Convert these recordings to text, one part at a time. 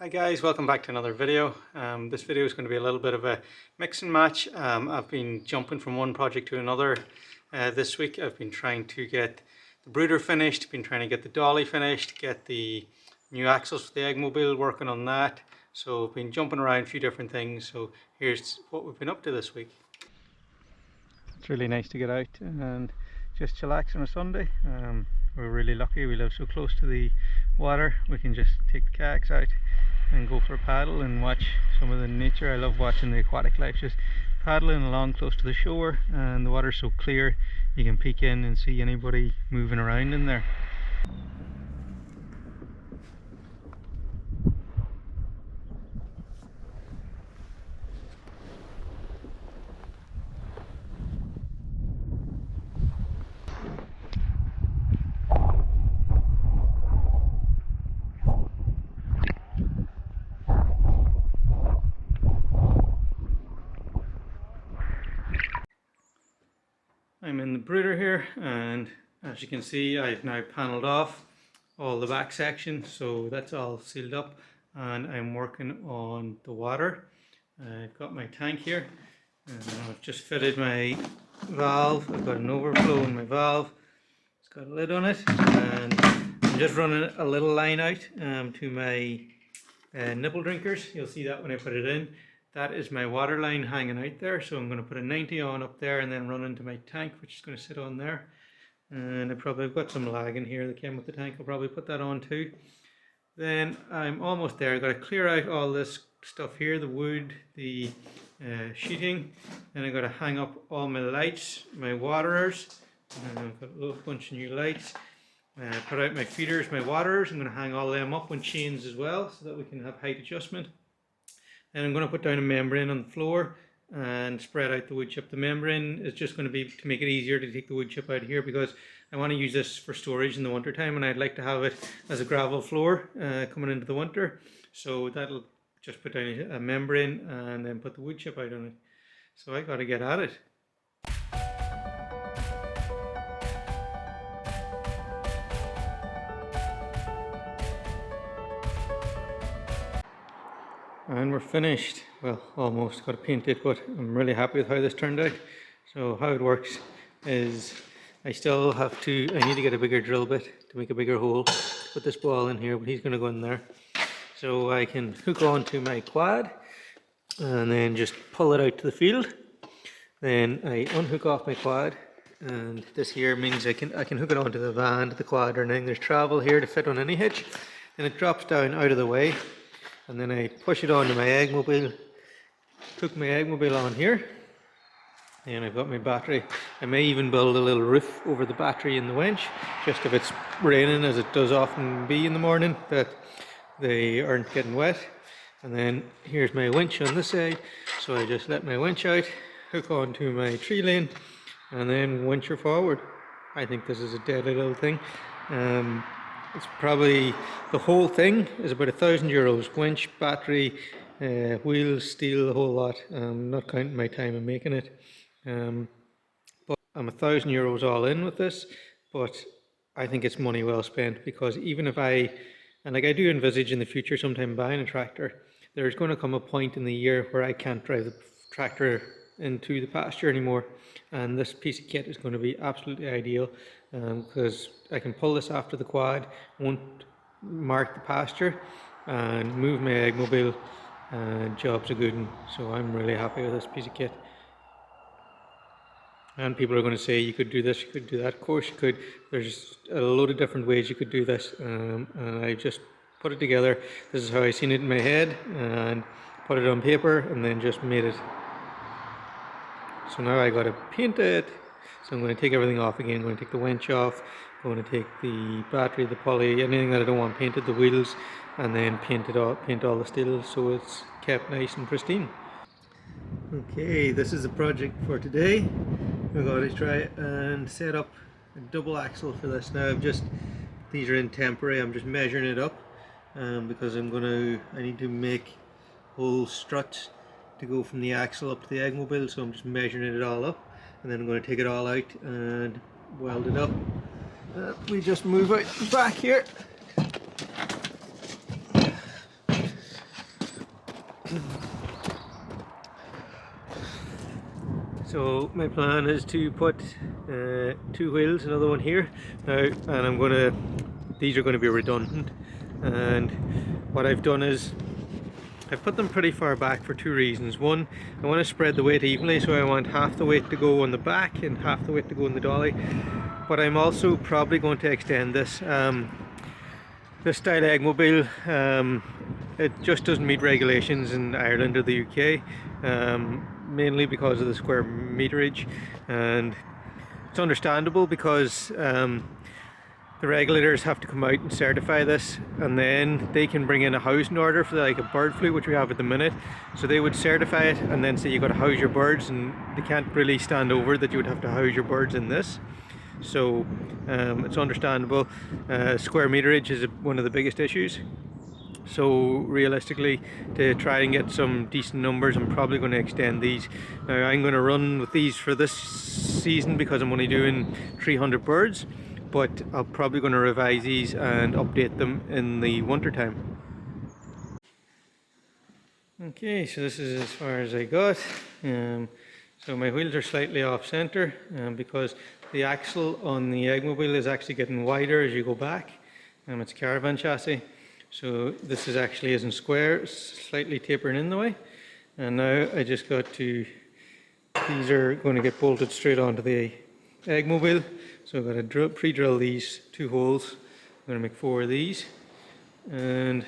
Hi guys, welcome back to another video. This video is going to be a little bit of a mix and match. I've been jumping from one project to another this week. I've been trying to get the brooder finished, been trying to get the dolly finished, get the new axles for the Eggmobile, working on that. So I've been jumping around a few different things. So here's what we've been up to this week. It's really nice to get out and just chillax on a Sunday. We're really lucky, we live so close to the water. We can just take the kayaks out and go for a paddle and watch some of the nature. I love watching the aquatic life, just paddling along close to the shore, and the water's so clear you can peek in and see anybody moving around in there. I'm in the brooder here, and as you can see I've now panelled off all the back section, so that's all sealed up, and I'm working on the water. I've got my tank here, and I've just fitted my valve. I've got an overflow in my valve. It's got a lid on it, and I'm just running a little line out to my nipple drinkers. You'll see that when I put it in. That is my water line hanging out there, so I'm going to put a 90 on up there and then run into my tank, which is going to sit on there. And I've got some lag in here that came with the tank. I'll probably put that on too. Then I'm almost there. I've got to clear out all this stuff here, the wood, the sheeting. Then I've got to hang up all my lights, my waterers. And I've got a little bunch of new lights. Put out my feeders, my waterers. I'm going to hang all them up on chains as well, so that we can have height adjustment. And I'm going to put down a membrane on the floor and spread out the wood chip. The membrane is just going to be to make it easier to take the wood chip out here, because I want to use this for storage in the winter time, and I'd like to have it as a gravel floor coming into the winter. So that'll just put down a membrane and then put the wood chip out on it. So I got to get at it. And we're finished. Well, almost. Got to paint it, but I'm really happy with how this turned out. So how it works is I need to get a bigger drill bit to make a bigger hole. Put this ball in here, but he's going to go in there. So I can hook onto my quad and then just pull it out to the field. Then I unhook off my quad, and this here means I can hook it onto the van, to the quad, or anything. There's travel here to fit on any hitch. Then it drops down out of the way. And then I push it onto my Eggmobile, hook my Eggmobile on here, and I've got my battery. I may even build a little roof over the battery in the winch, just if it's raining, as it does often be in the morning, that they aren't getting wet. And then here's my winch on this side, so I just let my winch out, hook onto my tree lane, and then winch her forward. I think this is a deadly little thing. It's probably, the whole thing is about €1,000. Winch, battery, wheels, steel, the whole lot. Not counting my time in making it. But I'm €1,000 all in with this, but I think it's money well spent, because even if I do envisage in the future sometime buying a tractor, there's going to come a point in the year where I can't drive the tractor into the pasture anymore, and this piece of kit is going to be absolutely ideal, because I can pull this after the quad, won't mark the pasture, and move my Eggmobile, and job's a good one. So I'm really happy with this piece of kit. And people are going to say, you could do this, you could do that. Of course you could. There's a load of different ways you could do this, and I just put it together. This is how I seen it in my head, and put it on paper, and then just made it. So now I got to paint it. So I'm going to take everything off again. I'm going to take the winch off. I'm going to take the battery, the pulley, anything that I don't want painted, the wheels, and then paint all the steel so it's kept nice and pristine. Okay, this is the project for today. We're going to try and set up a double axle for this. Now these are in temporary. I'm just measuring it up because I need to make whole struts to go from the axle up to the Eggmobile, so I'm just measuring it all up, and then I'm going to take it all out and weld it up. We just move out back here. So my plan is to put 2 wheels, another one here now, and these are going to be redundant, and what I've done is I've put them pretty far back for 2 reasons. One, I want to spread the weight evenly, so I want half the weight to go on the back and half the weight to go in the dolly, but I'm also probably going to extend this. This style Eggmobile, it just doesn't meet regulations in Ireland or the UK, mainly because of the square meterage, and it's understandable because the regulators have to come out and certify this, and then they can bring in a housing order for like a bird flu, which we have at the minute. So they would certify it and then say you got to house your birds, and they can't really stand over that you would have to house your birds in this. So it's understandable. Square meterage is one of the biggest issues. So realistically, to try and get some decent numbers, I'm probably going to extend these. Now I'm going to run with these for this season because I'm only doing 300 birds, but I'm probably going to revise these and update them in the winter time. Okay, so this is as far as I got. So my wheels are slightly off center because the axle on the Eggmobile is actually getting wider as you go back. It's a caravan chassis, so this is actually isn't square, it's slightly tapering in the way. And now I just got to, these are going to get bolted straight onto the Eggmobile. So I've got to pre-drill these 2 holes. I'm going to make 4 of these, and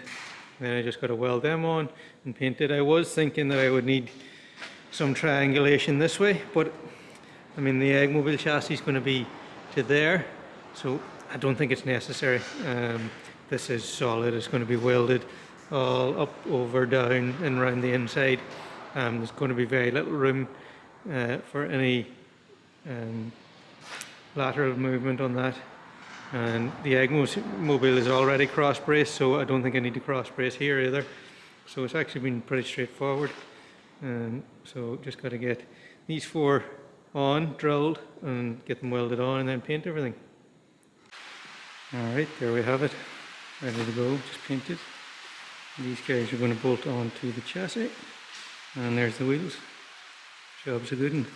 then I just got to weld them on and paint it. I was thinking that I would need some triangulation this way, but I mean the Eggmobile chassis is going to be to there, so I don't think it's necessary. This is solid, it's going to be welded all up, over, down and around the inside. There's going to be very little room for any lateral movement on that, and the Eggmobile is already cross braced, so I don't think I need to cross brace here either. So it's actually been pretty straightforward. So just got to get these 4 on, drilled, and get them welded on, and then paint everything. Alright, there we have it, ready to go, just painted. These guys are going to bolt onto the chassis, and there's the wheels. Job's a good one.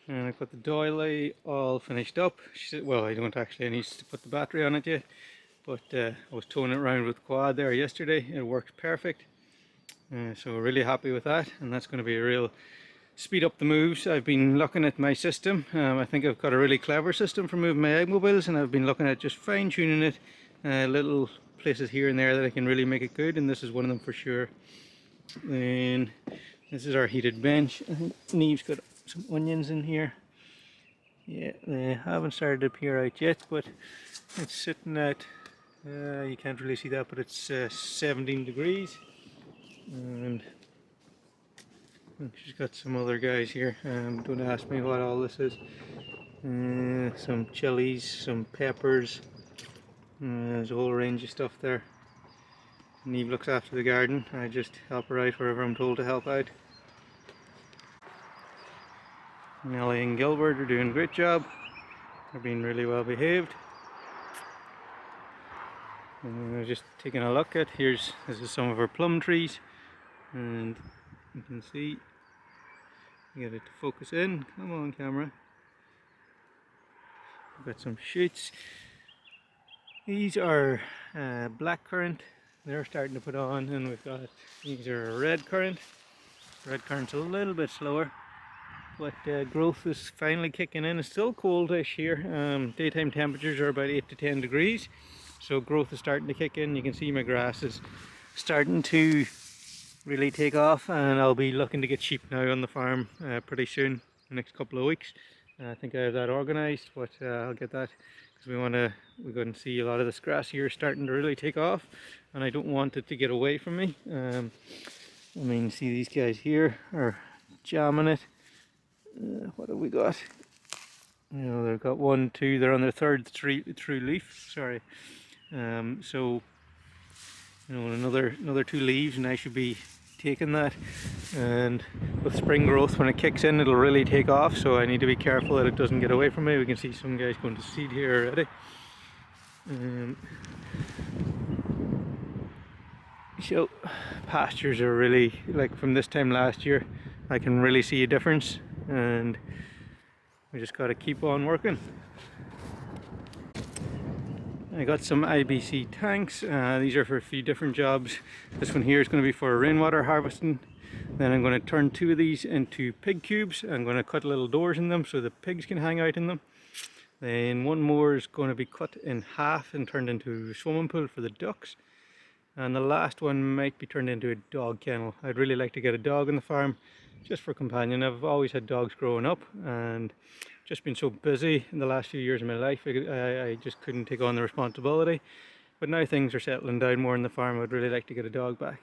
And I've got the doily all finished up. Well, I don't actually, I need to put the battery on it yet, but I was towing it around with quad there yesterday. It works perfect, so we're really happy with that, and that's going to be a real speed up the moves. I've been looking at my system. I think I've got a really clever system for moving my Eggmobiles, and I've been looking at just fine tuning it, little places here and there that I can really make it good, and this is one of them for sure. Then this is our heated bench. I think Neve's got some onions in here. Yeah, they haven't started to appear out yet, but it's sitting at, you can't really see that, but it's 17 degrees. And she's got some other guys here. Don't ask me what all this is. Some chilies, some peppers. There's a whole range of stuff there. Neve looks after the garden. I just help her out wherever I'm told to help out. Nellie and Gilbert are doing a great job. They're being really well behaved. Just taking a look at, this is some of our plum trees, and you can see, get it to focus in. Come on, camera. We've got some shoots. These are black currant. They're starting to put on, and we've got, these are red currant. Red currant's a little bit slower, but growth is finally kicking in. It's still coldish here. Daytime temperatures are about 8 to 10 degrees, so growth is starting to kick in. You can see my grass is starting to really take off, and I'll be looking to get sheep now on the farm pretty soon, the next couple of weeks. I think I have that organised, but I'll get that, because we're going to see a lot of this grass here starting to really take off, and I don't want it to get away from me. I mean, see these guys here are jamming it. What have we got? You know, they've got 1, 2, they're on their 3rd true leaf, sorry. So, you know, another 2 leaves and I should be taking that, and with spring growth, when it kicks in, it'll really take off, so I need to be careful that it doesn't get away from me. We can see some guys going to seed here already. So pastures are really, like from this time last year, I can really see a difference, and we just got to keep on working. I got some IBC tanks. These are for a few different jobs. This one here is going to be for rainwater harvesting. Then I'm going to turn 2 of these into pig cubes. I'm going to cut little doors in them so the pigs can hang out in them. Then one more is going to be cut in half and turned into a swimming pool for the ducks. And the last one might be turned into a dog kennel. I'd really like to get a dog on the farm just for companion. I've always had dogs growing up, and just been so busy in the last few years of my life, I just couldn't take on the responsibility. But now things are settling down more on the farm, I'd really like to get a dog back.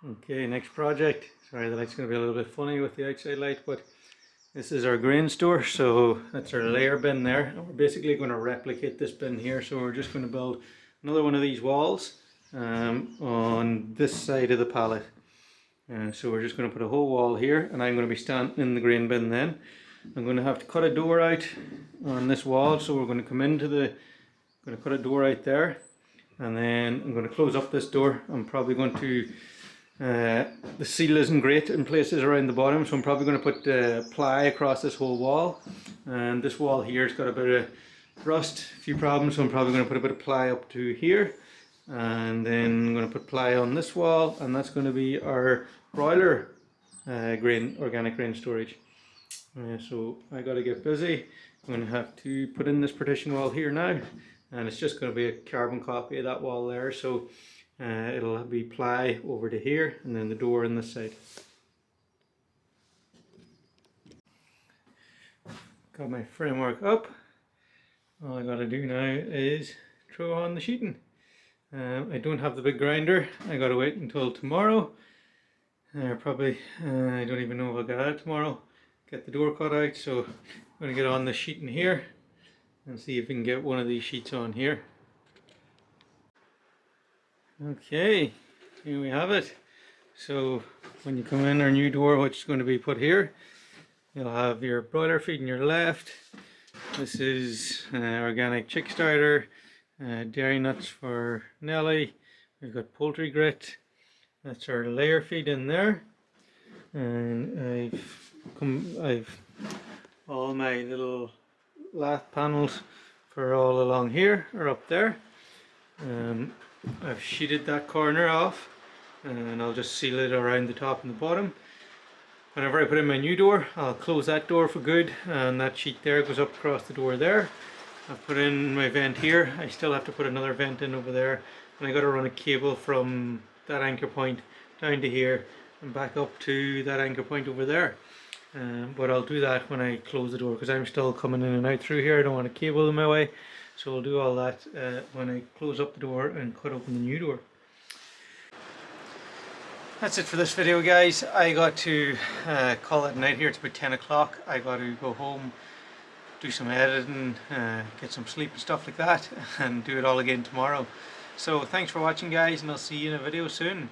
Okay, next project. Sorry, the light's going to be a little bit funny with the outside light, but this is our grain store. So that's our layer bin there, and we're basically going to replicate this bin here. So we're just going to build another one of these walls on this side of the pallet. So we're just going to put a whole wall here, and I'm going to be standing in the grain bin then. I'm going to have to cut a door out on this wall, so we're going to come into the, going to cut a door out there, and then I'm going to close up this door. I'm probably going to, the seal isn't great in places around the bottom, so I'm probably going to put ply across this whole wall. And this wall here has got a bit of rust, a few problems, so I'm probably going to put a bit of ply up to here. And then I'm going to put ply on this wall, and that's going to be our broiler organic grain storage. So I got to get busy. I'm going to have to put in this partition wall here now, and it's just going to be a carbon copy of that wall there. So it'll be ply over to here, and then the door on this side. Got my framework up. All I got to do now is throw on the sheeting. I don't have the big grinder. I gotta wait until tomorrow. Probably, I don't even know if I'll get out tomorrow. Get the door cut out, so I'm gonna get on the sheeting here and see if we can get one of these sheets on here. Okay, here we have it. So when you come in, our new door, which is going to be put here, you'll have your broiler feed on your left. This is organic chick starter. Dairy nuts for Nelly. We've got poultry grit. That's our layer feed in there, and I've all my little lath panels for all along here are up there. I've sheeted that corner off, and I'll just seal it around the top and the bottom. Whenever I put in my new door, I'll close that door for good, and that sheet there goes up across the door there. I've put in my vent here. I still have to put another vent in over there, and I got to run a cable from that anchor point down to here and back up to that anchor point over there. But I'll do that when I close the door, because I'm still coming in and out through here. I don't want a cable in my way, so I'll do all that when I close up the door and cut open the new door. That's it for this video, guys. I got to call it night here. It's about 10 o'clock. I got to go home, do some editing, get some sleep and stuff like that, and do it all again tomorrow. So thanks for watching, guys, and I'll see you in a video soon.